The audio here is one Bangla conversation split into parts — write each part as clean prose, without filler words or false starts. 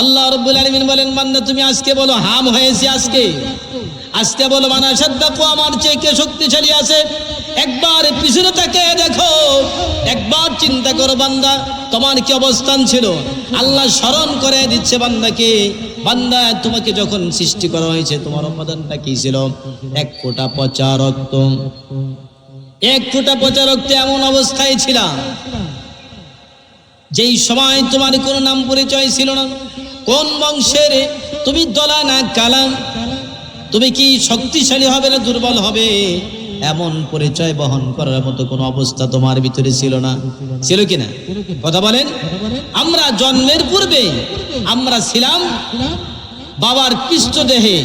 আল্লাহ রাব্বুল আলামিন বলেন, বান্দা তুমি আজকে বলো হাম হয়েছে, আজকে আজকে বলো মানা সাদ্দাকু, আমার চেয়ে কে শক্তিশালী আছে। একবার পিছনে তাকিয়ে দেখো, একবার চিন্তা করো বান্দা তোমার কি অবস্থান ছিল। আল্লাহ স্মরণ করে দিচ্ছে বান্দাকে, বান্দা তোমাকে যখন সৃষ্টি করা হয়েছে তোমার অবদানটা কি ছিল? এক ফোঁটা পচা রক্ত, এক ফোঁটা পচা রক্তে এমন অবস্থায় ছিল যেই সময় তোমার কোনো নাম পরিচয় ছিল না, কোন বংশের, তুমি দলা না কালা, তুমি কি শক্তিশালী হবে না দুর্বল হবে, এমন পরিচয় বহন করার মতো কোনো অবস্থা তোমার ভিতরে ছিল না। ছিল কিনা কথা বলেন? আমরা জন্মের পূর্বে আমরা ছিলাম বাবার পৃষ্ঠদেহে,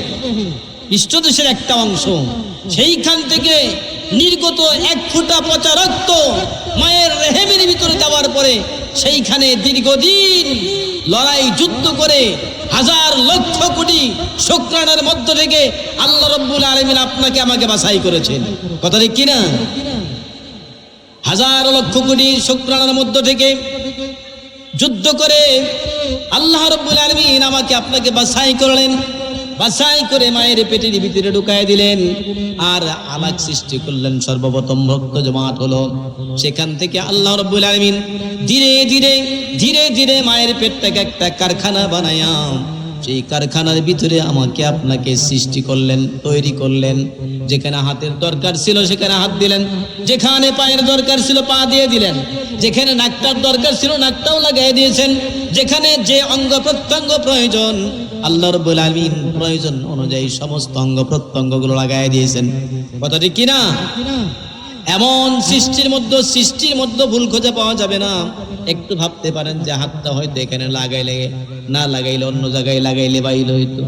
পৃষ্ঠদেশের একটা অংশ, সেইখান থেকে নির্গত এক ফোঁটা পচা রক্ত মায়ের রেহেমের ভিতরে যাওয়ার পরে সেইখানে দীর্ঘদিন লড়াই যুদ্ধ করে হাজার লক্ষ কোটি শুকরানার মধ্য থেকে আল্লাহ রাব্বুল আলামিন আপনাকে আমাকে বাছাই করেছেন। কথা ঠিক কিনা? হাজার লক্ষ কোটি শুকরানার মধ্য থেকে যুদ্ধ করে আল্লাহ রাব্বুল আলামিন আমাকে আপনাকে বাছাই করলেন, বাছাই করে মায়ের পেটের ভিতরে ঢুকায় দিলেন, আর আলাক সৃষ্টি করলেন। সর্বপ্রথম রক্ত জমাট হলো, সেখান থেকে আল্লাহ রাব্বুল আলামিন ধীরে ধীরে ধীরে ধীরে মায়ের পেটটাকে একটা কারখানা বানায়া সেই কারখানার ভিতরে আমাকে আপনাকে সৃষ্টি করলেন, তৈরি করলেন। যেখানে হাতের দরকার ছিল সেখানে হাত দিলেন, যেখানে পায়ের দরকার ছিল পা দিয়ে দিলেন, যেখানে নাকটার দরকার ছিল নাকটাও লাগাই দিয়েছেন, যেখানে যে অঙ্গ প্রত্যঙ্গ প্রয়োজন আল্লাহ রাব্বুল আলামিন প্রয়োজন অনুযায়ী সমস্ত অঙ্গ প্রত্যঙ্গগুলো লাগাই দিয়েছেন। কথা ঠিক কিনা? এমন সৃষ্টির মধ্যে ভুল খুঁজে পাওয়া যাবে না। একটু ভাবতে পারেন যে হাতটা হয়তো এখানে লাগাইলে, না লাগাইলে অন্য জায়গায় লাগাইলে বাইল হইতো।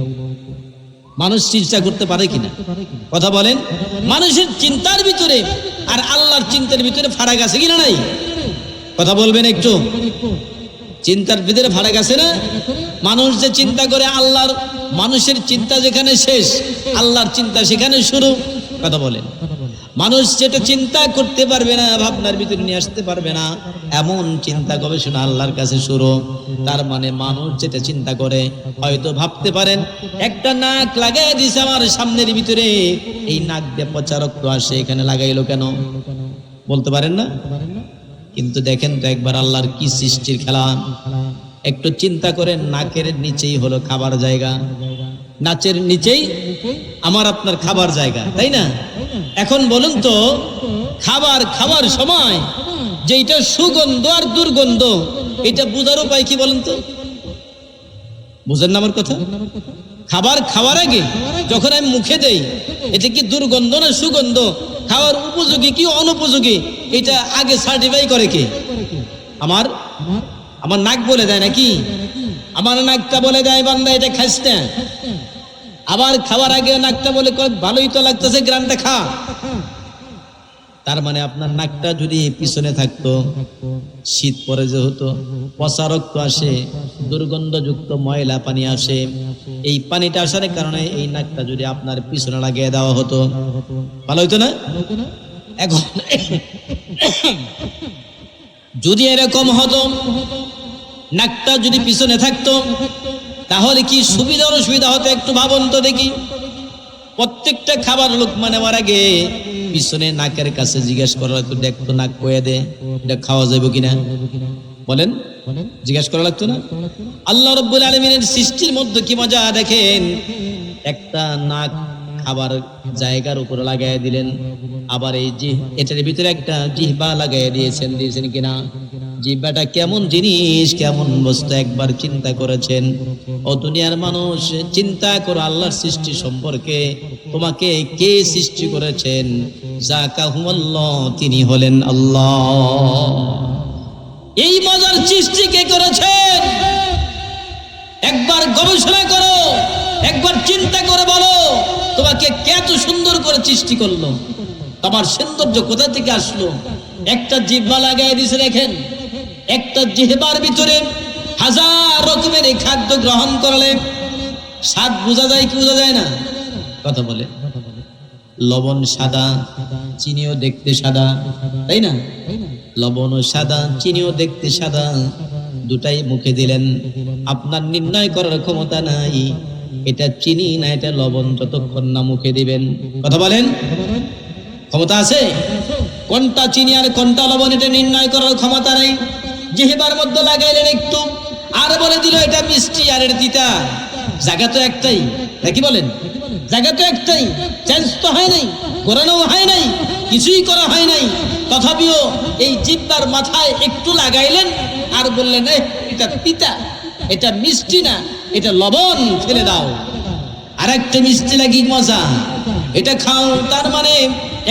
মানুষ চিন্তা করতে পারে কিনা কথা বলেন? মানুষের চিন্তার ভিতরে আর আল্লাহর চিন্তার ভিতরে ফারাক আছে কিনা নাই? কথা বলবেন একটু। চিন্তার ভিতরে ফারাক আছে না? মানুষ যে চিন্তা করে আল্লাহর, মানুষের চিন্তা যেখানে শেষ আল্লাহর চিন্তা সেখানে শুরু। কথা বলেন? মানুষ যেটা চিন্তা করতে পারবে না, ভাবনার ভিতরে নিয়ে আসতে পারবে না, এমন চিন্তা গবেষণা আল্লাহর কাছে শুরু। তার মানে মানুষ যেটা চিন্তা করে, হয়তো ভাবতে পারেন একটা নাক লাগাই দিছে আমার সামনের ভিতরে, এই নাক দিয়ে পচা রক্ত আসে, এখানে লাগাইলো কেন? বলতে পারেন না? কিন্তু দেখেন তো একবার আল্লাহর কি সৃষ্টির খেলা। একটু চিন্তা করেন, নাকের নিচেই হলো খাবার জায়গা, নাচের নিচেই আমার আপনার খাবার জায়গা, তাই না? এখন বলুন তো, খাবার খাওয়ার সময় যেটা সুগন্ধ আর দুর্গন্ধ, এটা বোঝার উপায় কি বলুন তো? বুঝেন না আমার কথা? খাবার খাওয়ার আগে যখন আমি মুখে দেই, এটা কি দুর্গন্ধ না সুগন্ধ, খাওয়ার উপযোগী কি অনুপযোগী, এটা আগে সার্টিফাই করে কে? আমার নাক বলে দেয় নাকি? আমার নাকটা বলে দেয় বান্দা এটা খাস না। আবার খাওয়ার আগে নাকটা বলে ভালোই তো লাগতেছে, গ্রামটা খা। তার মানে আপনার নাকটা যদি পিছনে থাকতো, শীত পরে যে হতো, পচা রক্ত আসে, দুর্গন্ধযুক্ত ময়লা পানি আসে, এই পানিটা আসার কারণে এই নাকটা যদি আপনার পিছনে লাগিয়ে দেওয়া হতো, ভালো হইতো না? এখন যদি এরকম হতো, নাকটা যদি পিছনে থাকতো, তাহলে কি সুবিধা অসুবিধা হতো একটু ভাবুন তো দেখি। প্রত্যেকটা খাবার লোকমা নেওয়ার আগে পিছনে নাকের কাছে জিজ্ঞেস করা লাগতো, দেখতো নাক কয়ে দে, এটা খাওয়া যাবে কিনা, বলেন? জিজ্ঞেস করা লাগতো না? আল্লাহ রাব্বুল আলামিনের সৃষ্টির মধ্যে কি মজা দেখেন। একটা নাক খাবার জায়গার উপরে লাগাই দিলেন, আবার এই যে এটার ভিতরে একটা জিহ্বা লাগাই দিয়েছেন কিনা? জিহ্বাটা কেমন জিনিস, কেমন বস্তু একবার চিন্তা করেছেন? ও দুনিয়ার মানুষ, চিন্তা করো আল্লাহর সৃষ্টি সম্পর্কে। তোমাকে কে সৃষ্টি করেছেন? জাকাহুমুল্লাহ, তিনি হলেন আল্লাহ। এই মজার সৃষ্টি কে করেছেন? একবার গবেষণা করো, একবার চিন্তা করে বলো তোমাকে কে এত সুন্দর করে সৃষ্টি করলো? তোমার সৌন্দর্য কোথা থেকে আসলো? একটা জিহ্বা লাগাই দিয়েছে দেখেন, একটা জিহ্বার ভিতরে হাজার রকমের খাদ্য গ্রহণ করলে স্বাদ বোঝা যায় কি বোঝা যায় না? কথা বলে। লবণ সাদা, চিনিও দেখতে সাদা, তাই না? লবণও সাদা, চিনিও দেখতে সাদা, দুটাই মুখে দিলেন, আপনার নির্ণয় করার ক্ষমতা নাই এটা চিনি না এটা লবণ যতক্ষণ না মুখে দিবেন। কথা বলেন, ক্ষমতা আছে? কোনটা চিনি আর কোনটা লবণ এটা নির্ণয় করার ক্ষমতা নাই। জিহ্বার মধ্যে লাগাইলেন একটু, আর বলে দিল এটা মিষ্টি আর এটা তিতা। জায়গা তো একটাই, নাকি বলেন? জায়গা তো একটাই, চেঞ্জ তো হয় নাই, ঘোরানো হয় নাই, কিছুই করা হয় নাই। তথাপিও এই জিহ্বার মাথায় একটু লাগাইলেন আর বললেন এটা তিতা, এটা মিষ্টি না, এটা লবণ, ফেলে দাও। আর একটা মিষ্টি লাগি মজা, এটা খাও। তার মানে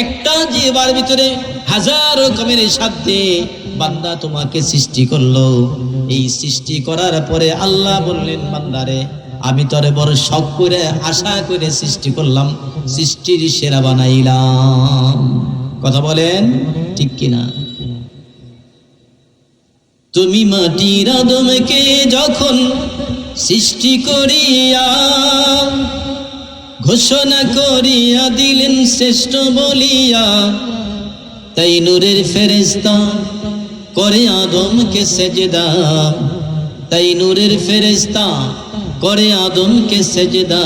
একটা জিহ্বার ভিতরে হাজার রকমের সাধ্যে বান্দা তোমাকে সৃষ্টি করলো। এই সৃষ্টি করার পরে আল্লাহ বললেন, বান্দারে আমি তোরে বড় শখ করে আশা করে সৃষ্টি করলাম, সৃষ্টির সেরা বানাইলাম। কথা বলেন ঠিক কিনা? তুমি মাটির আদমকে যখন সৃষ্টি করিয়া ঘোষণা করিয়া দিলেন শ্রেষ্ঠ বলিয়া, তাই নূরের ফেরেশতা করে আদমকে সেজদা, তাই নূরের ফেরেশতা করে আদমকে সেজদা।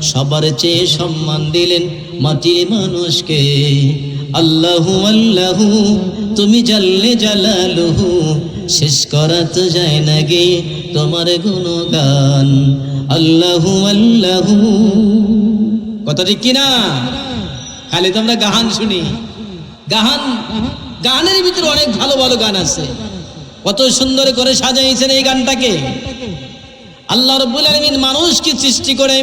সবার চেয়ে সম্মান দিলেন মাটির মানুষকে। আল্লাহু আল্লাহু তুমি জাল্লে জালালুহু, শেষ করা তো যায় না গে তোমার গুণগান। আল্লাহু আল্লাহু, কথা ঠিক কিনা? খালি তো আমরা গান শুনি, গানের ভিতরে অনেক ভালো ভালো গান আছে। কত সুন্দর করে সাজাইছেন এই গানটাকে। আল্লাহ রাব্বুল আলামিন মানুষকে সৃষ্টি করে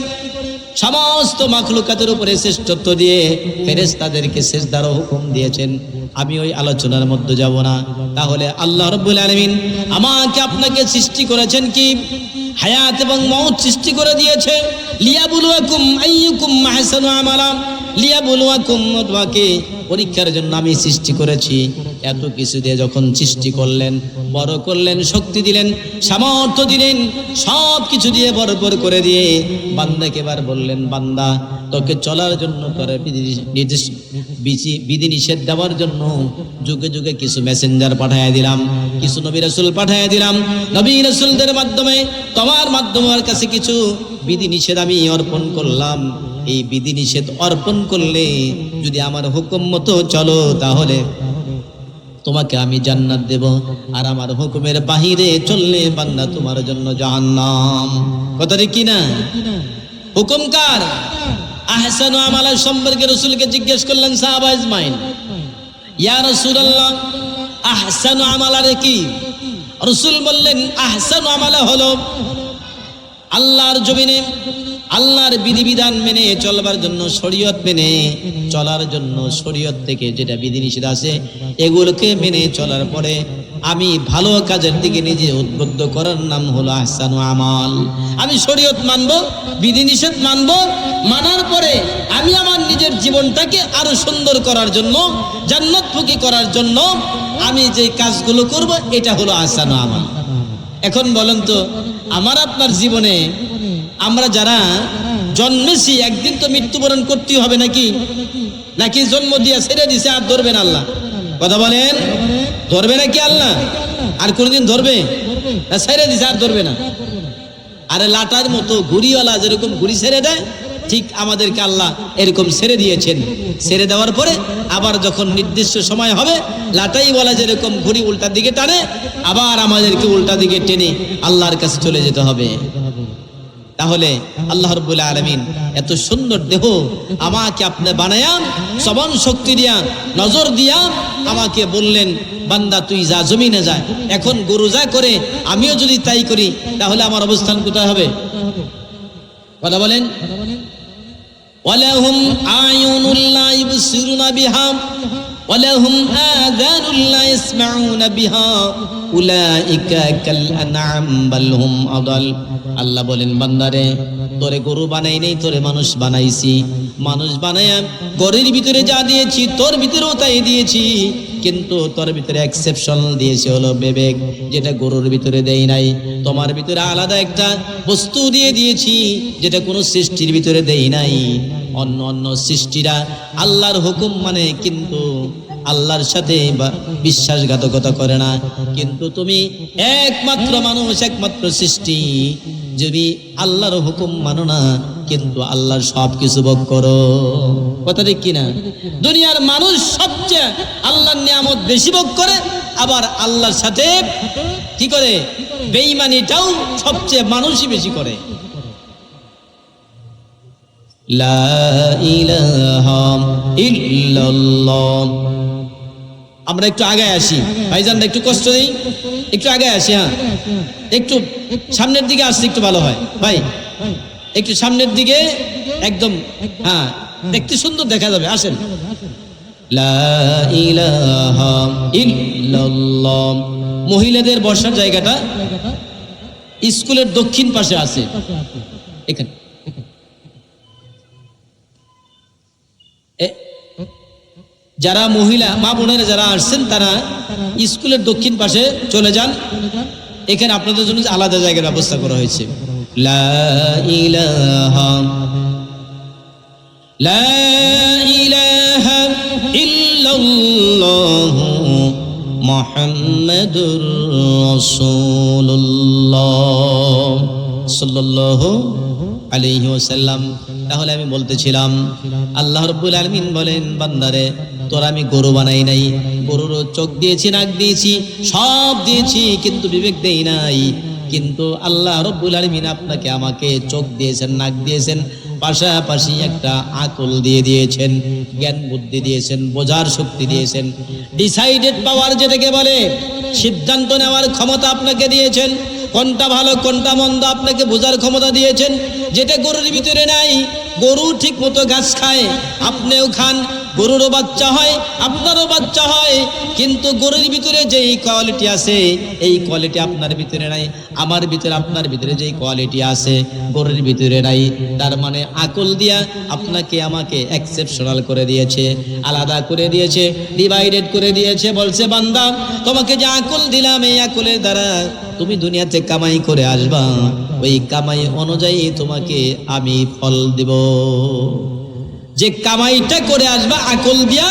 সমস্ত মাখলুকাতের উপরে শ্রেষ্ঠত্ব দিয়ে ফেরেশতাদেরকে সিজদার হুকুম দিয়েছেন। আমি ওই আলোচনার মধ্যে যাব না। তাহলে আল্লাহ রাব্বুল আলামিন আমাকে আপনাকে সৃষ্টি করেছেন কি? হায়াত এবং মওত সৃষ্টি করে দিয়েছে। লিয়াবুলুয়াকুম আইয়ুকুম আহসানু আমালা, লিয়াবুলুয়াকুম, তোমাকে পরীক্ষার জন্য আমি সৃষ্টি করেছি। এত কিছু দিয়ে যখন সৃষ্টি করলেন, বড় করলেন, শক্তি দিলেন, সামর্থ্য দিলেন, সব কিছু দিয়ে বরবর করে দিয়ে বান্দাকে এবার বললেন, বান্দা তোকে চলার জন্য করে বিধি নিষেধ দেওয়ার জন্য যুগে যুগে কিছু মেসেঞ্জার পাঠাইয়া দিলাম, কিছু নবী রাসূল পাঠাইয়া দিলাম। নবী রাসূলদের মাধ্যমে তোমার মাধ্যমের কাছে কিছু বিধি নিষেধ আমি অর্পণ করলাম। এই বিধি নিষেধ অর্পণ করলে যদি আমার হুকুম মতো চলো, তাহলে তোমাকে আমি জান্নাত দেব। আর আমার হুকুমের বাহিরে চললে বান্দা তোমার জন্য জাহান্নাম। কথা ঠিক কিনা? হুকুম কার? আহসানু আমালা সম্পর্কে রাসূলকে জিজ্ঞেস করলেন সাহাবা আজমাইন, ইয়া রাসূলুল্লাহ আহসানু আমালা কি? রাসূল বললেন আহসানু আমালা হলো আল্লাহর জমিনে আল্লাহর বিধিবিধান মেনে চলবার জন্য, শরীয়ত মেনে চলার জন্য, শরীয়ত থেকে যেটা বিধিনিষেধ আছে এগুলোকে মেনে চলার পরে আমি ভালো কাজের দিকে নিজে উদ্বুদ্ধ করার নাম হলো আহসানু আমাল। আমি শরীয়ত মানবো, বিধিনিষেধ মানবো, মানার পরে আমি আমার নিজের জীবনটাকে আরো সুন্দর করার জন্য, জান্নাতমুখী করার জন্য আমি যে কাজগুলো করব, এটা হলো আহসানু আমাল। এখন বলেন তো, আমার আপনার জীবনে আমরা যারা জন্মেছি একদিন তো মৃত্যুবরণ করতেই হবে, নাকি? নাকি জন্ম দিয়া ছেড়ে দিছে আর ধরবেন আল্লাহ? কথা বলেন, ধরবে নাকি আল্লাহ? আর কোনদিন ধরবে না? ছেড়ে দিছে আর ধরবে না। আরে লাটার মতো ঘুড়িওয়ালা যেরকম ঘুড়ি ছেড়ে দেয়, ঠিক আমাদেরকে আল্লাহ এরকম ছেড়ে দিয়েছেন। ছেড়ে দেওয়ার পরে আবার যখন নির্দিষ্ট সময় হবে, লাটাই বলা যেরকম ঘুড়ি উল্টা দিকে টানে, আবার আমাদেরকে উল্টা দিকে টেনে আল্লাহর কাছে চলে যেতে হবে। তাহলে আল্লাহ রাব্বুল আলামিন এত সুন্দর দেহ আমাকে আপনি বানায়া, শ্রবণ শক্তি দিয়া, নজর দিয়া আমাকে বললেন, বান্দা তুই যা জমিনে যা। এখন গরু যা করে আমিও যদি তাই করি, তাহলে আমার অবস্থান কোথায় হবে? কথা বলেন। ওয়ালাহুম আয়ুনুল লা ইবসিরুনা বিহা ওয়ালাহুম আযানুল লা ইসমাউনা বিহা উলাইকা কাল আনআম বাল হুম আদাল। আল্লাহ বলেন, বান্দারে তোরে গরু বানাই নাই, তোরে মানুষ বানাইছি। মানুষ বানায়া গরুর ভিতরে যা দিয়েছি তোর ভিতরেও তাই দিয়েছি, কিন্তু তোর ভিতরে এক্সেপশন দিয়েছি হলো বিবেক, যেটা গরুর ভিতরে দেই নাই। তোমার ভিতরে আলাদা একটা বস্তু দিয়ে দিয়েছি, যেটা কোনো সৃষ্টির ভিতরে দেই নাই। অন্য অন্য সৃষ্টিরা আল্লাহর হুকুম মানে, কিন্তু আল্লাহর সাথে বিশ্বাসঘাতকতা করে না। কিন্তু তুমি একমাত্র মানুষ, একমাত্র সৃষ্টি, যদি আল্লাহর হুকুম মানো না কিন্তু আল্লাহর সব কিছু ভোগ করো। কথা ঠিক কিনা? দুনিয়ার মানুষ সবচেয়ে আল্লাহর নিয়ামত বেশি ভোগ করে, আবার আল্লাহর সাথে কি করে? বেঈমানিটাও সবচেয়ে মানুষই বেশি করে। লা ইলাহা ইল্লাল্লাহ। আমরা একটু আগে আসি ভাইজানরা, একটু কষ্ট দিই, একটু আগে আসি। হ্যাঁ, একটু সামনের দিকে আসলে একটু ভালো হয় ভাই, একটু সামনের দিকে একদম। হ্যাঁ, দেখতে সুন্দর দেখা যাবে, আসেন। লা ইলাহা ইল্লাল্লাহ। মহিলাদের বসার জায়গাটা স্কুলের দক্ষিণ পাশে আছে, এখানে। যারা মহিলা মা বোনেরা যারা আসছেন তারা স্কুলের দক্ষিণ পাশে চলে যান, এখানে আপনাদের জন্য আলাদা জায়গার ব্যবস্থা করা হয়েছে। লা ইলাহা ইল্লাল্লাহ মুহাম্মাদুর রাসূলুল্লাহ সাল্লাল্লাহু আলাইহি ওয়াসাল্লাম। তাহলে আমি বলতেছিলাম, আল্লাহ রাব্বুল আলামিন বলেন, বান্দারে তোর আমি গরু বানাই নাই, গরুর চোখ দিয়েছি, নাক দিয়েছি, সব দিয়েছি, কিন্তু বিবেক দেই নাই। কিন্তু আল্লাহ রাব্বুল আলামিন আপনাকে আমাকে চোখ দিয়েছেন, নাক দিয়েছেন, পাশাপাশি একটা আকল দিয়ে দিয়েছেন, জ্ঞান বুদ্ধি দিয়েছেন, বোঝার শক্তি দিয়েছেন, ডিসাইডেড পাওয়ার যেটাকে বলে, সিদ্ধান্ত নেওয়ার ক্ষমতা আপনাকে দিয়েছেন। কোনটা ভালো কোনটা মন্দ আপনাকে বোঝার ক্ষমতা দিয়েছেন, যেটা গরুর ভিতরে নাই। গরু ঠিক মতো ঘাস খায়, আপনিও খান, গরুরও বাচ্চা হয়, আপনারও বাচ্চা হয়, কিন্তু গরুর ভিতরে যেই কোয়ালিটি আছে এই কোয়ালিটি আপনার ভিতরে নাই, আমার ভিতরে আপনার ভিতরে যেই কোয়ালিটি আছে গরুর ভিতরে নাই। তার মানে আকল দিয়া আপনাকে আমাকে এক্সেপশনাল করে দিয়েছে, আলাদা করে দিয়েছে, ডিভাইডেড করে দিয়েছে। বলছে, বান্দা তোমাকে যে আকল দিলাম এই আকলের দ্বারা তুমি দুনিয়াতে কামাই করে আসবা, ওই কামাই অনুযায়ী তোমাকে আমি ফল দিব। যে কামাইটা করে আসবা আকল দিয়া,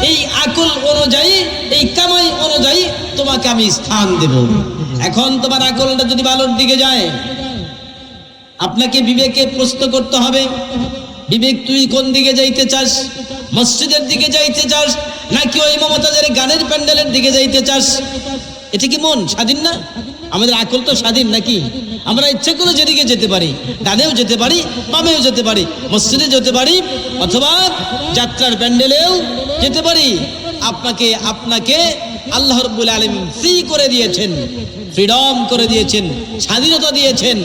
এই আকল অনুযায়ী, এই কামাই অনুযায়ী তোমাকে আমি স্থান দেব। এখন তোমার আকলটা যদি ভালোর দিকে যায়, আপনাকে বিবেকে প্রশ্ন করতে হবে, বিবেক তুই কোন দিকে যাইতে চাস? মসজিদের দিকে যাইতে চাস নাকি ওই মমতাজের গানের প্যান্ডেলের দিকে যাইতে চাস? এটা কি মন স্বাধীন না? আমাদের আকল তো স্বাধীন নাকি? আমরা ইচ্ছা করে যেদিকে যেতে পারি, ডানেও যেতে পারি, বামেও যেতে পারি, মসজিদে যেতে পারি, অথবা যাত্রার প্যান্ডেলেও যেতে পারি। আপনাকে আল্লাহ রাব্বুল আলামিন ফ্রি করে দিয়েছেন, ফ্রিডম করে দিয়েছেন, স্বাধীনতা দিয়েছেন,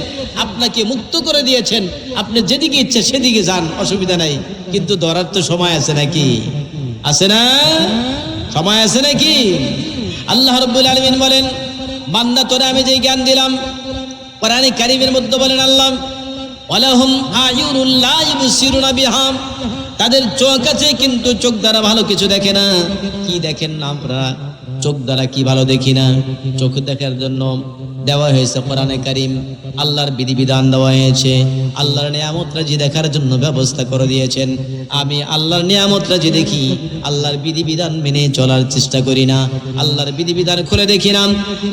আপনাকে মুক্ত করে দিয়েছেন। আপনি যেদিকে ইচ্ছে সেদিকে যান, অসুবিধা নাই। কিন্তু ধরার তো সময় আছে নাকি? আছে না? সময় আছে নাকি? আল্লাহ রাব্বুল আলামিন বলেন, বান্দা তোরে আমি যে জ্ঞান দিলাম, কোরআনে কারীমের মধ্যে বলেন আল্লাহ, ওয়ালাহুম আয়ুনুল লা ইবসিরুনা বিহা, তাদের চোখ আছে কিন্তু চোখ দ্বারা ভালো কিছু দেখে না। কি দেখেন না? আমরা চোখ দ্বারা কি ভালো দেখি না? চোখ দেখার জন্য দেওয়া হয়েছে কোরআনে কারীম, আল্লাহর বিধিবিধান দেওয়া হয়েছে, আল্লাহর নিয়ামত রাজি দেখার জন্য ব্যবস্থা করে দিয়েছেন। আমি আল্লাহর নিয়ামত রাজি দেখি, আল্লাহর বিধিবিধান মেনে চলার চেষ্টা করি না, আল্লাহর বিধিবিধান খুলে দেখি না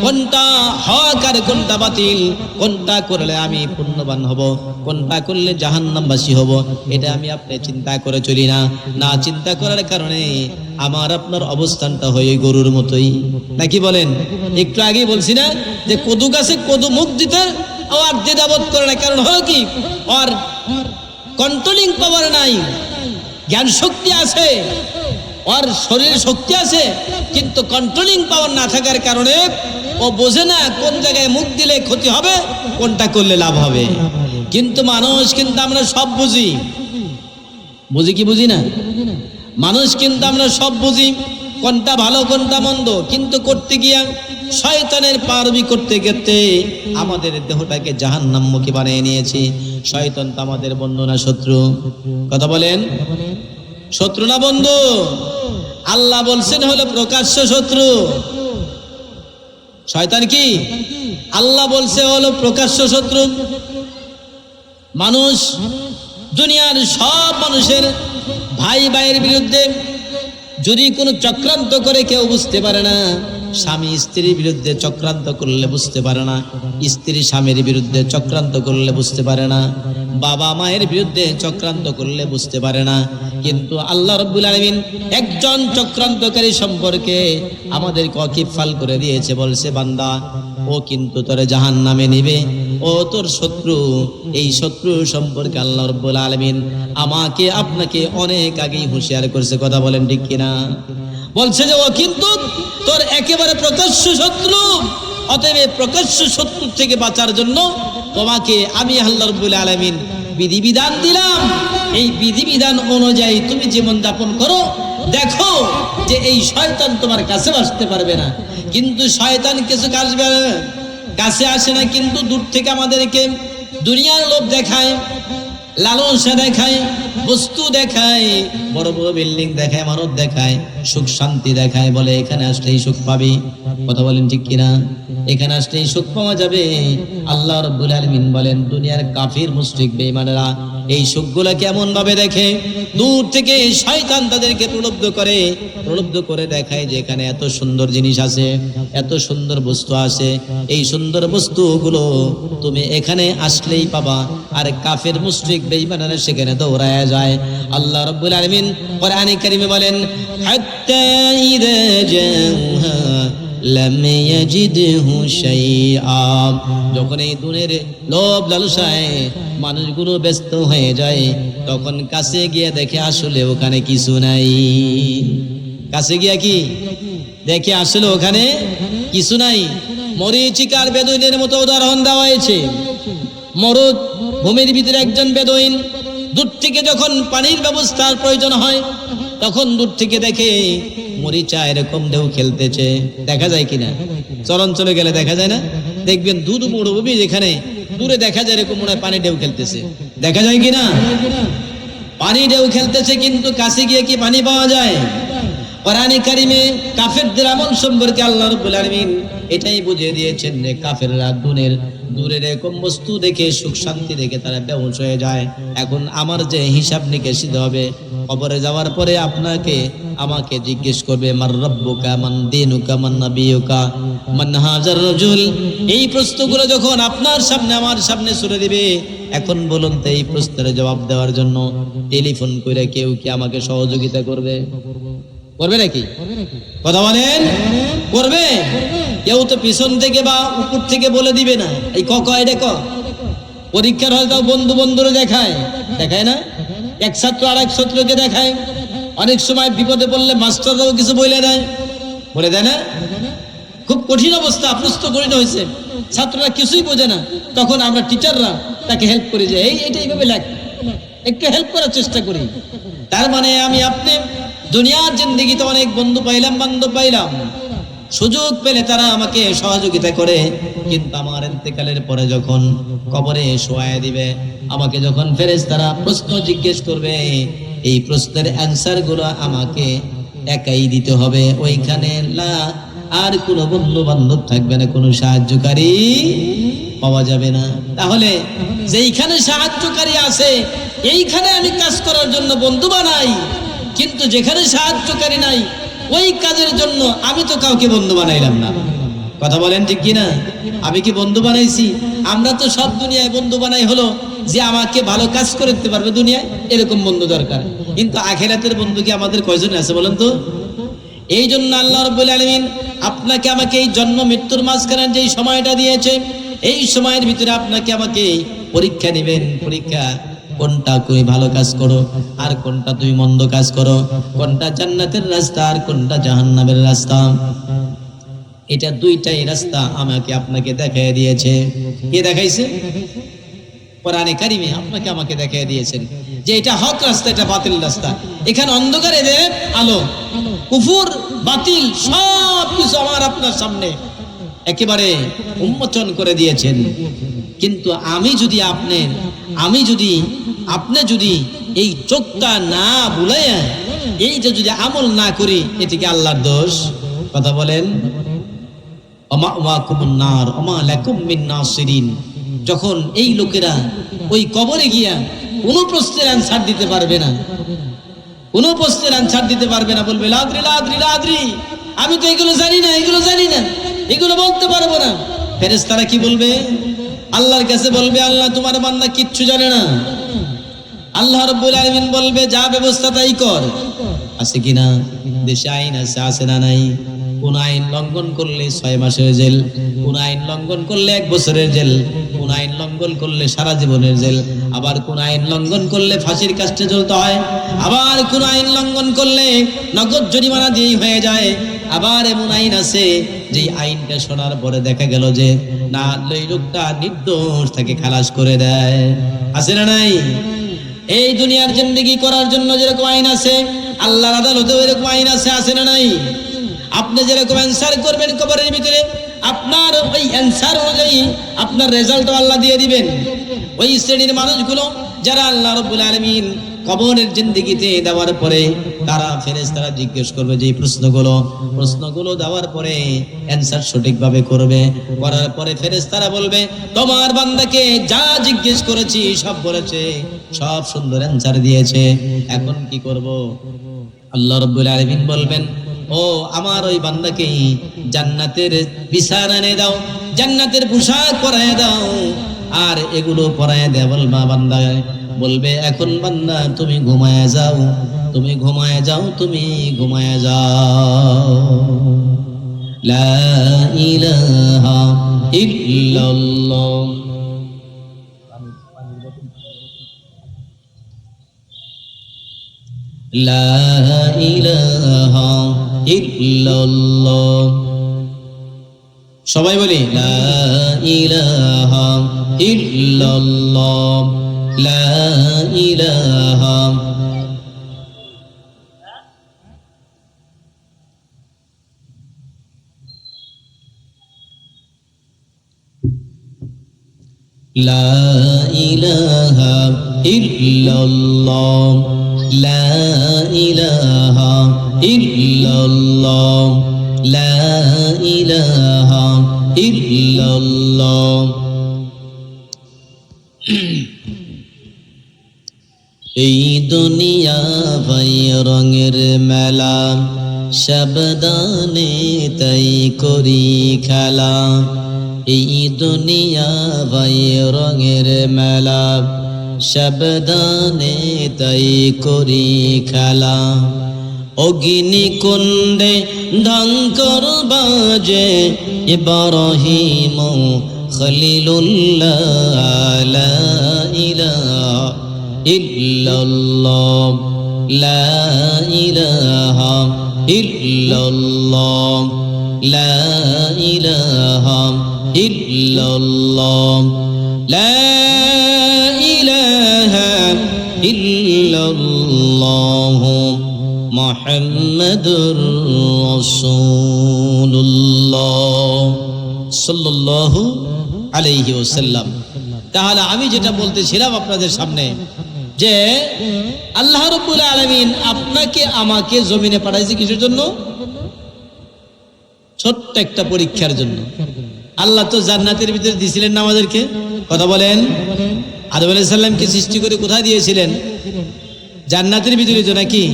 কোনটা হক আর কোনটা বাতিল, কোনটা করলে আমি পুণ্যবান হব, কোনটা করলে জাহান্নামবাসী হব, এটা আমি আপনি চিন্তা করে চলি না। না চিন্তা করার কারণে আমার আপনার অবস্থানটা হয়ে গরুর মতোই, নাকি বলেন? একটু আগেই বলছি না যে কদু গাছে কদু মুখ দিতে আর দ্বিধাবোধ করে না। কারণ হলো কি, আর কন্ট্রোলিং পাওয়ার নাই। জ্ঞান শক্তি আছে, আর শরীরে শক্তি আছে, কিন্তু কন্ট্রোলিং পাওয়ার না থাকার কারণে ও বোঝে না কোন জায়গায় মুখ দিলে ক্ষতি হবে, কোনটা করলে লাভ হবে। কিন্তু মানুষ কিন্তু আমরা সব বুঝি, বুঝি কি বুঝি না? মানুষ কিন্তু আমরা সব বুঝি, কোনটা ভালো কোনটা মন্দ, কিন্তু করতে গিয়া শয়তানের পারবি করতে করতে আমাদের দেহটাকে জাহান্নামমুখী বানিয়ে নিয়েছি। শয়তান তো আমাদের বন্ধু না শত্রু? কথা বলেন, শত্রু না বন্ধু? আল্লাহ বলছেন হলো প্রকাশ্য শত্রু। শয়তান কি? আল্লাহ বলছে হলো প্রকাশ্য শত্রু। মানুষ দুনিয়ার সব মানুষের ভাই ভাইয়ের বিরুদ্ধে, যদি কোনো চক্রান্ত করে কেউ বুঝতে পারে না, স্বামী স্ত্রীর বিরুদ্ধে চক্রান্ত করলে বুঝতে পারে না, স্ত্রী স্বামীর বিরুদ্ধে চক্রান্ত করলে বুঝতে পারে না, বাবা মায়ের বিরুদ্ধে চক্রান্ত করলে বুঝতে পারে না। কিন্তু আল্লাহ রাব্বুল আলামিন একজন চক্রান্তকারী সম্পর্কে আমাদেরকে ওয়াকিফাল করে দিয়েছে, বলছে বান্দা ও কিন্তু তোরে জাহান্নামে নিবে, ও তোর শত্রু। এই শত্রু সম্পর্কে আল্লাহ রাব্বুল আলামিন আমাকে আপনাকে অনেক আগেই হুঁশিয়ার করছে। কথা বলেন ঠিক কিনা? বলছে যে ও কিন্তু তোর একেবারে প্রকাশ্য শত্রু, অতএব প্রকাশ্য শত্রু থেকে বাঁচার জন্য তোমাকে আমি আল্লাহ রাব্বুল আলামিন বিধিবিধান দিলাম। এই বিধিবিধান অনুযায়ী তুমি জীবন যাপন করো, দেখো যে এই শয়তান তোমার কাছে আসতে পারবে না। কিন্তু শয়তান কিছু কাছে আসে না, কিন্তু দূর থেকে আমাদেরকে দুনিয়ার লোভ দেখায়, লালসা দেখায়, বস্তু দেখায়, বড় বড় বিল্ডিং দেখায়, মানব দেখায়, সুখ শান্তি দেখায়, বলে এখানে আসলেই সুখ পাবি। কথা বলেন ঠিক কিনা? এখানে আসলেই সুখ পাওয়া যাবে। আল্লাহ রাব্বুল আলামিন বলেন দুনিয়ার কাফির মুশরিক বেঈমানেরা এই সুখগুলা কেমন ভাবে দেখে, দূর থেকে শয়তান তাদেরকে প্রলুব্ধ করে দেখায় যে এখানে এত সুন্দর জিনিস আছে, এত সুন্দর বস্তু আছে, এই সুন্দর বস্তুগুলো তুমি এখানে আসলেই পাবা। আর কাফির মুশরিক বেঈমানেরা সেখানে দৌড়ায় যায়। আল্লাহ রাব্বুল আলামিন কোরআনে কারীমে বলেন হাত্তা ইযা জাউহা লাম ইয়াজিদহু শাইআ, যখন এই দুনিয়ার লোভ লালসায় মানুষগুলো ব্যস্ত হয়ে যায়, তখন কাছে গিয়ে দেখে আসলে ওখানে কিছু নাই। কাছে গিয়া কি দেখে আসলে ওখানে কিছু নাই। মরীচিকার বেদুইনের মতো উদাহরণ দেওয়া হয়েছে। মরুভূমির ভিতরে একজন বেদুইন দূর থেকে যখন পানির ব্যবস্থার প্রয়োজন হয়, তখন দূর থেকে দেখে মরিচা এরকম ঢেউ খেলতেছে। দেখা যায় কিনা? চরাঞ্চলে গেলে দেখা যায় না? দেখবেন দুধ মরুভূমি, যেখানে দূরে দেখা যায় এরকম মনে হয় পানি ঢেউ খেলতেছে। দেখা যায় কিনা? পানি ঢেউ খেলতেছে, কিন্তু কাছে গিয়ে কি পানি পাওয়া যায়? কোরআনে কারিমে কাফেরদের আমল সম্পর্কে আল্লাহ রাব্বুল আলামিন এটাই বুঝিয়ে দিয়েছেন যে কাফেররা দূরের এরকম বস্তু দেখে, সুখ শান্তি দেখে তারা বেহুশ হয়ে যায়। এখন আমার যে হিসাব নিকেশ দিতে হবে, কবরে যাওয়ার পরে আপনাকে আমাকে জিজ্ঞেস করবে মার রাব্বুকা মান দীনুকা মান নাবিয়ুকা মান হাজার রাজুল। এই প্রশ্নগুলো যখন আপনার সামনে আমার সামনে ছুড়ে দিবে, এখন বলুন তো এই প্রশ্নের জবাব দেওয়ার জন্য টেলিফোন করে কেউ কি আমাকে সহযোগিতা করবে? করবে নাকি? কথা বলেন, করবে? কেউ তো পিছন থেকে বা উপর থেকে বলে দিবে না এই এটা পরীক্ষার হয়তো বন্ধুরে দেখায় না, এক ছাত্র আর এক ছাত্রকে দেখায়। অনেক সময় বিপদে পড়লে মাস্টাররাও কিছু বলে দেয় না? খুব কঠিন অবস্থা, প্রশ্ন কঠিন হয়েছে, ছাত্ররা কিছুই বোঝে না, তখন আমরা টিচাররা তাকে হেল্প করি যে এইটা এইভাবে লেখ, একটু হেল্প করার চেষ্টা করি। তার মানে আমি আপনি দুনিয়ার জিন্দেগিতে অনেক বন্ধু পাইলাম, বান্ধব পাইলাম, সুযোগ পেলে তারা আমাকে সহযোগিতা করে, কিন্তু আমার ইন্তেকালের পরে যখন কবরে শোয়ায় দিবে, আমাকে যখন ফেরেশতারা প্রশ্ন জিজ্ঞেস করবে, এই প্রশ্নের অ্যানসার গুলো আমাকে একাই দিতে হবে। ওইখানে আর কোনো বন্ধু বান্ধব থাকবে না, কোনো সাহায্যকারী পাওয়া যাবে না। তাহলে যেইখানে সাহায্যকারী আছে এইখানে আমি কাজ করার জন্য বন্ধু বানাই, কিন্তু যেখানে সাহায্যকারী নাই ওই কাজের জন্য আমি তো কাউকে বন্ধু বানাইলাম না। কথা বলেন ঠিক কিনা? আমি কি বন্ধু বানাইছি? আমরা তো সব দুনিয়ায় বন্ধু বানাই হলো যে আমাকে ভালো কাজ করে দিতে পারবে দুনিয়ায়, এরকম বন্ধু দরকার। কিন্তু আখিরাতের বন্ধু কি আমাদের কয়জন আছে বলেন তো? এই জন্য আল্লাহ রাব্বুল আলামিন আপনাকে আমাকে এই জন্ম মৃত্যুর মাঝখানে যেই সময়টা দিয়েছে, এই সময়ের ভিতরে আপনাকে আমাকে পরীক্ষা নেবেন। পরীক্ষা কোনটা তুমি ভালো কাজ করো আর কোনটা তুমি মন্দ কাজ করো, কোনটা জান্নাতের রাস্তা আর কোনটা জাহান্নামের রাস্তা। এটা দুইটাই রাস্তা আমাকে আপনাকে দেখাই দিয়েছে। কে দেখাইছে? কোরআনে কারিমে আপনাকে আমাকে দেখাই দিয়েছেন যে এটা হক রাস্তা, এটা বাতিল রাস্তা। এখানে অন্ধকারে আলো, কুফর বাতিল সব কিছু আমার আপনার সামনে একেবারে উন্মোচন করে দিয়েছেন। কিন্তু আমি যদি আপনি যদি এই চোখটা না বুলাইয়া এইটা যদি আমল না করি, এটি কি আল্লাহর দোষ? কথা বলেন। যখন এই লোকেরা ওই কবরে গিয়া কোনো প্রশ্নের অ্যান্সার দিতে পারবে না, কোনো প্রশ্নের আনসার দিতে পারবে না, বলবে লাদ্রি লাদ্রি লাদ্রি, আমি তো এগুলো জানি না, এগুলো জানি না, এগুলো বলতে পারবো না। ফেরেশতারা কি বলবে? আল্লাহর কাছে বলবে, আল্লাহ তোমার বান্দা কিচ্ছু জানে না। আল্লাহ রাব্বুল আলামিন বলবে, যা ব্যবস্থা তাই কর। আছে কিনা? দেশে আইন আছে না নাই? কোন আইন লঙ্ঘন করলে 6 মাসের জেল, কোন আইন লঙ্ঘন করলে 1 বছরের জেল, কোন আইন লঙ্ঘন করলে সারা জীবনের জেল, আবার কোন আইন লঙ্ঘন করলে ফাঁসির কাস্টে ঝুলতে হয়, আবার কোন আইন লঙ্ঘন করলে নগদ জরিমানা দিয়েই হয়ে যায়। আবার এমন আইন আছে যে আইনটা শোনার পরে দেখা গেল যে না, ওই লোকটা নির্দোষ তাকে খালাস করে দেয়। আছে না নাই? এই দুনিয়ার জিন্দেগি করার জন্য যেরকম আইন আছে, আল্লাহর আদালতেও এরকম আইন আছে না নাই? আপনি যেরকম অ্যানসার করবেন কবরের ভিতরে, আপনার ওই অ্যানসার অনুযায়ী আপনার রেজাল্টও আল্লাহ দিয়ে দিবেন। ওই শ্রেণীর মানুষগুলো যারা আল্লাহ রাব্বুল আলামিন কবরের জিন্দেগিতে দেওয়ার পরে তারা ফেরেশতারা জিজ্ঞেস করবে যে প্রশ্নগুলো দেওয়ার পরে অ্যানসার সঠিকভাবে করবে, করার পরে ফেরেশতারা বলবে তোমার বান্দাকে যা জিজ্ঞেস করেছি সব বলেছে, সব সুন্দর অ্যানসার দিয়েছে, এখন কি করব? আল্লাহ রাব্বুল আলামিন বলবেন, ও আমার ওই বান্দাকে জান্নাতের বিছানা এনে দাও, জান্নাতের পোশাক পরায় দাও, আর এগুলো পরায় দেয়া বলবা বান্দা বলবে, এখন বান্দা তুমি ঘুমায় যাও, তুমি ঘুমায় যাও, তুমি ঘুমায় যাও। লা ইলাহা ইল্লাল্লাহ। লা ইলাহা ইল্লাল্লাহ। সবাই বলি লা ইলাহা ইল্লাল্লাহ, লা ইলাহা। লা ইলাহা ইল্লাল্লাহ, লা ইলাহা ইল্লাল্লাহ, লা ইলাহা ইল্লাল্লাহ। এই দুনিয়া ভাই রঙের মেলা, সাবধানে তাই করি খেলা। এই দুনিয়া ভাই রঙের মেলা, সাবধানে তাই করি খেলা। অগ্নি কুণ্ডে ঢঙ্কর বাজে, ইব্রাহিম খলিলুল্লাহ। লা ইলাহা ইল্লাল্লাহ, লা ইলাহা ইল্লাল্লাহ, লা ইলাহা ইল্লাল্লাহ, লা ইলাহা ইল্লাল্লাহ, মুহাম্মাদুর রাসূলুল্লাহ সাল্লাল্লাহু আলাইহি ওয়াসাল্লাম। তাহলে আমি যেটা বলতেছিলাম আপনাদের সামনে যে আল্লাহ রাব্বুল আলামিন আপনাকে আমাকে জমিনে পাঠাইছে কিসের জন্য? ছোট্ট একটা পরীক্ষার জন্য। আল্লাহ তো জান্নাতের ভিতরে দিয়েছিলেন না আমাদেরকে, কথা বলেন। আদম আলাইহিস সালামকে সৃষ্টি করে কোথায় দিয়েছিলেন? জান্নাতের ভিতরে, তো নাকি?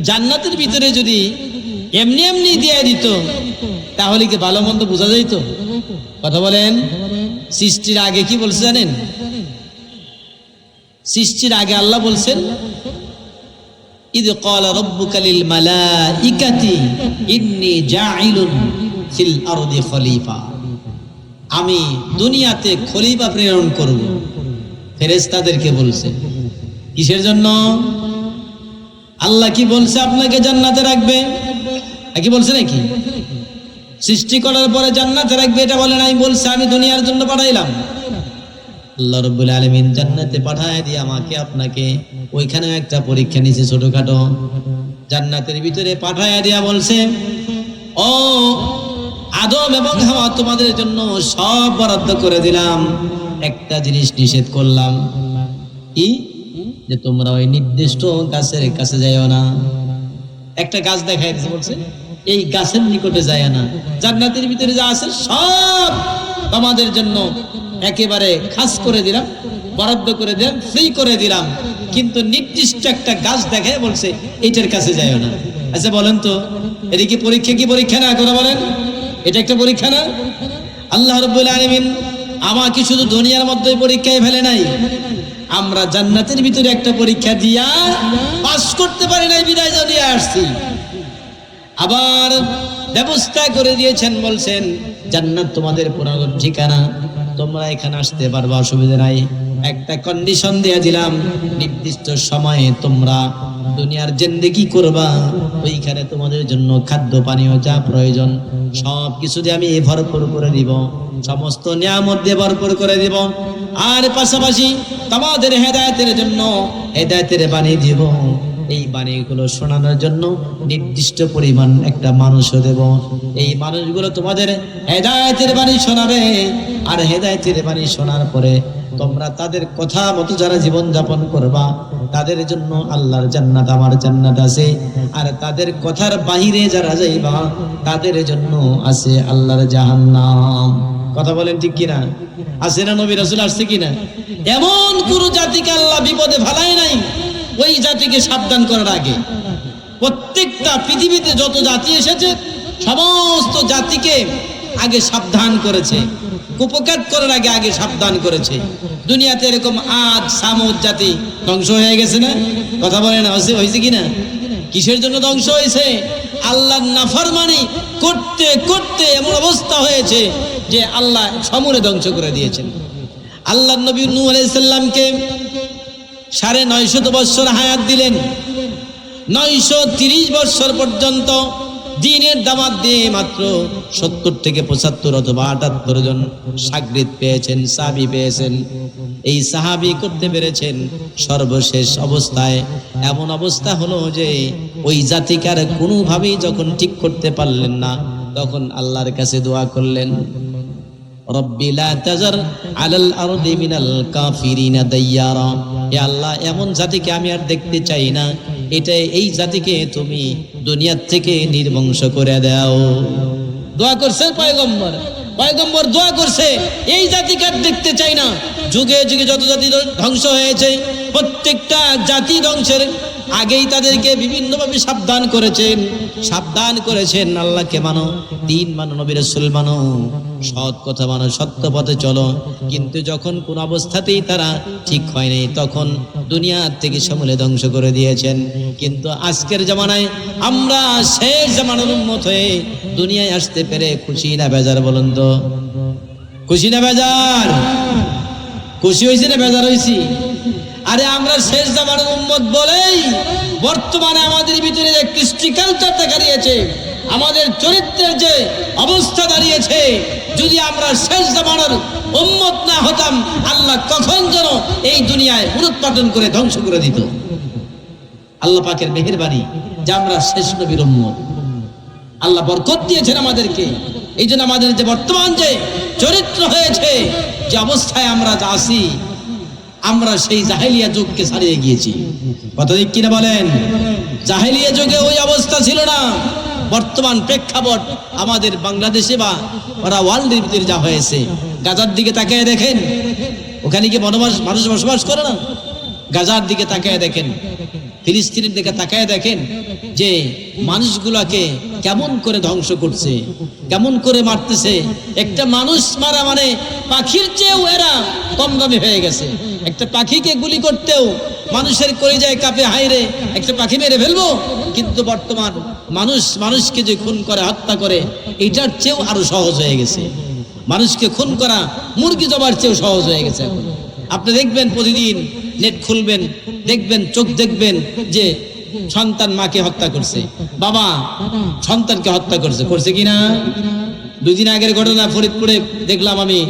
জান্নাতের ভিতরে যদি এমনি এমনি দিয়ে দিত তাহলে কি ভালো মন্দ বোঝা যাইত? কথা বলেন। সৃষ্টির আগে কি বলছে জানেন? সৃষ্টির আগে আল্লাহ বলছেন, ইদ ক্বালা রাব্বুকা লিল মালাইকাতি ইন্নী জাইলুন ফিল আরদি খলিফা। আমি দুনিয়াতে খলিফা প্রেরণ করব। ফেরেশতাদেরকে বলছে কিসের জন্য? আল্লাহ কি বলছে আপনাকে জান্নাতে রাখবে? কি বলছে নাকি? সৃষ্টি করার পরে জান্নাতে রাখবে এটা বলে নাই, বলছে আমি দুনিয়ার জন্য পাঠাইলাম। আল্লাহ রাব্বুল আলামিন জান্নাতে পাঠায় দিয়ে আমাকে আপনাকে ওইখানে একটা পরীক্ষা নিছে ছোটখাটো, জান্নাতের ভিতরে পাঠায় দিয়া বলছে, ও আদম এবং হাওয়া তোমাদের জন্য সব বরাদ্দ করে দিলাম, একটা জিনিস নিষেধ করলাম, কি? যে তোমরা ওই নির্দিষ্ট গাছের কাছে যাইও না। একটা গাছ দেখাই দিয়েছে, বলছে এই গাছের নিকটে যায় না, জান্নাতের ভিতরে যা আছে সব তোমাদের জন্য একেবারে খাস করে দিলাম, বরাদ্দ করে দিলাম, ফ্রি করে দিলাম, কিন্তু নির্দিষ্ট একটা গাছ দেখায় বলছে এইটার কাছে যাইও না। আচ্ছা বলেন তো, এটা কি পরীক্ষা? কি পরীক্ষা না? কথা বলেন, এটা একটা পরীক্ষা না? আল্লাহ রাব্বুল আলামিন আমাকে শুধু দুনিয়ার মধ্যে পরীক্ষায় ফেলে নাই, আমরা জান্নাতের ভিতরে একটা পরীক্ষা দিয়া পাস করতে পারি নাই, বিদায় জানিয়ে আসছি। আবার ব্যবস্থা করে দিয়েছেন, বলছেন জান্নাত তোমাদের পুনর ঠিকানা, তোমরা এখানে আসতে পারবা, অসুবিধা নাই। একটা কন্ডিশন দিয়ে দিলাম, নির্দিষ্ট সময়ে তোমরা দুনিয়ার জিন্দেগি করবা, ওইখানে তোমাদের জন্য খাদ্য পানীয় যা প্রয়োজন সব কিছু দিয়ে আমি ভরপুর করে দিব, সমস্ত নিয়ামত দিয়ে ভরপুর করে দিব। আর পাশাপাশি তোমাদের হেদায়েতের জন্য হেদায়েতের বাণী দিব, এই বাণীগুলো শোনানোর জন্য নির্দিষ্ট পরিমাণ একটা মানুষও দেব। এই মানুষগুলো তোমাদের হেদায়েতের বাণী শোনাবে, আর হেদায়েতের বাণী শোনার পরে তোমরা তাদের কথা মতো যারা জীবন যাপন করবা, তাদের জন্য আল্লাহর জান্নাত, আমার জান্নাত আছে। আর তাদের কথার বাহিরে যারা যাইবা, তাদের জন্য আছে আল্লাহর জাহান্নাম। কথা বলেন ঠিক কিনা? আছে না? নবী রাসূল আসছে কিনা? এমন কোন জাতিকে আল্লাহ বিপদে ফেলায় নাই ওই জাতিকে সাবধান করার আগে। প্রত্যেকটা পৃথিবীতে যত জাতি এসেছে সমস্ত জাতিকে আগে সাবধান করেছে, কুপকাত করার আগে আগে সাবধান করেছে। দুনিয়াতে এরকম আদ সামুদ জাতি ধ্বংস হয়ে গেছে না? কথা বলে না, হয়েছে কিনা? কিসের জন্য ধ্বংস হয়েছে? আল্লাহর নাফরমানি করতে করতে এমন অবস্থা হয়েছে যে আল্লাহ সমূলে ধ্বংস করে দিয়েছেন। আল্লাহর নবী নূহ আলাইহিস সালামকে 950 বছর হায়াত দিলেন, 930 বছর পর্যন্ত দিনের দাওয়াত দিয়ে মাত্র 70 থেকে 75 অথবা 78 জন শাগরিদ পেয়েছেন, সাহাবী পেয়েছেন। এই সাহাবী করতে পেরেছেন। সর্বশেষ অবস্থায় এমন অবস্থা হলো যে ওই জাতিকার কোনোভাবেই যখন ঠিক করতে পারলেন না, তখন আল্লাহর কাছে দোয়া করলেন, রব্বি লা তাজার আলাল আরদি মিনাল কাফিরিনা দাইয়ারা। হে আল্লাহ, এমন জাতিকে আমি আর দেখতে চাই না, এই জাতিকে তুমি দুনিয়ার থেকে নির্বংশ করে দাও। দোয়া করছে পয়গম্বর, পয়গম্বর দোয়া করছে, এই জাতিকে আর দেখতে চাই না। যুগে যুগে যত জাতি ধ্বংস হয়েছে, প্রত্যেকটা জাতি ধ্বংসের আগেই তাদেরকে বিভিন্নভাবে সাবধান করেছেন, আল্লাহকে মানো, দ্বীন মানো, নবী রাসূল মানো, সৎ কথা মানো, সত্য পথে চলো। কিন্তু যখন কোন অবস্থাতেই তারা ঠিক হয় নাই, তখন দুনিয়া থেকে সমূলে ধ্বংস করে দিয়েছেন। কিন্তু আজকের জামানায় আমরা শেষ জামানার উম্মত হয়ে দুনিয়ায় আসতে পেরে খুশি না বেজার? বলুন তো, খুশি না বেজার? খুশি হয়েছি না বেজার হয়েছি? আরে আমরা শেষ জামানার উম্মত বলেই বর্তমানে আমাদের ভিতরে যে কৃষ্টি কালচার দেখা দিয়েছে, আমাদের চরিত্রের যে অবস্থা দাঁড়িয়েছে, যদি আমরা শেষ জামানার উম্মত না হতাম, আল্লাহ কখন যেন এই দুনিয়ায় উৎপাদন করে ধ্বংস করে দিত। আল্লাহ পাকের মেহেরবানি যে আমরা শেষ নবীর উম্মত, আল্লাহ বরকত দিয়েছেন আমাদেরকে। এই জন্য আমাদের যে বর্তমান যে চরিত্র হয়েছে, যে অবস্থায় আমরা আছি, আমরা সেই জাহেলিয়া যুগকে ছাড়িয়ে গিয়েছি। কথা ঠিক কিনা বলেন? জাহেলিয়া যুগে ওই অবস্থা ছিল না। বর্তমান প্রেক্ষাপট আমাদের বাংলাদেশে বা ওরা ওয়ার্ল্ডের ভিতরে যা হয়েছে, গাজার দিকে তাকিয়ে দেখেন, ওখানে কি মানুষ বসবাস করে না? গাজার দিকে তাকিয়ে দেখেন, ফিলিস্তিনের দিকে তাকিয়ে দেখেন যে মানুষগুলাকে কেমন করে ধ্বংস করছে, কেমন করে মারতেছে। একটা মানুষ মারা মানে পাখির চেয়েও এরা কম দামি হয়ে গেছে। একটা পাখিকে গুলি করতেও মানুষের কলিজায় কাঁপে, হাইরে একটা পাখি মেরে ফেলবো। কিন্তু বর্তমান মানুষকে যে খুন করে, হত্যা করে, এটার চেয়েও আরো সহজ হয়ে গেছে। মানুষকে খুন করা মুরগি জবার চেয়েও সহজ হয়ে গেছে এখন। আপনি দেখবেন, প্রতিদিন নেট খুলবেন, দেখবেন, চোখ দেখবেন যে সন্তান মাকে হত্যা করছে, বাবা সন্তানকে হত্যা করছে কিনা? 2 দিন আগের ঘটনা ফরিদপুরে দেখলাম আমি,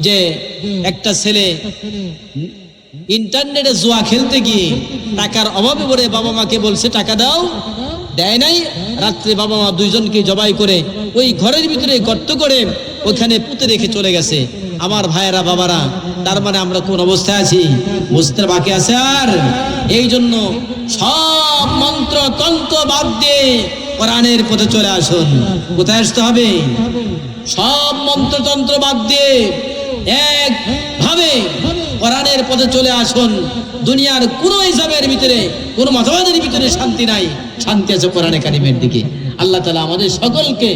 যে একটা ছেলে ইন্টারনেটে জুয়া খেলতে গিয়ে টাকার অভাবে পড়ে বাবা মাকে বলছে টাকা দাও, দেয় নাই। রাত্রে বাবা মা 2 জনকে জবাই করে ওই ঘরের ভিতরে গর্ত করে ওখানে পুঁতে রেখে চলে গেছে। আমার ভাইয়েরা, বাবারা, তার মানে আমরা কোন অবস্থায় আছি বুঝতে বাকি আছে? আর এই জন্য সব মন্ত্র তন্ত্র বাদ দিয়ে কোরআনের পথে চলে আসুন। কোথায় আসতে হবে? সব মন্ত্রতন্ত্র বাদ দিয়ে এক ভাবে কোরআনের পথে চলে আসুন। দুনিয়ার কোন হিসাবের ভিতরে, কোন মতবাদের ভিতরে শান্তি নাই, শান্তি আছে কোরআনে কারিমের দিকে। আল্লাহ তাআলা আমাদের সকলকে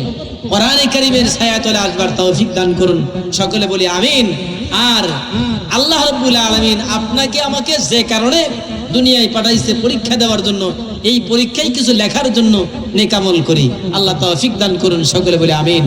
কোরআনে কারিমের ছায়াতলে আসবার তৌফিক দান করুন। সকলে বলি আমিন। আর আল্লাহ রাব্বুল আলামিন আপনাকে আমাকে যে কারণে দুনিয়ায় পাঠাইছে পরীক্ষা দেওয়ার জন্য, এই পরীক্ষায় কিছু লেখার জন্য নেক আমল করি। আল্লাহ তৌফিক দান করুন। সকলে বলি আমিন।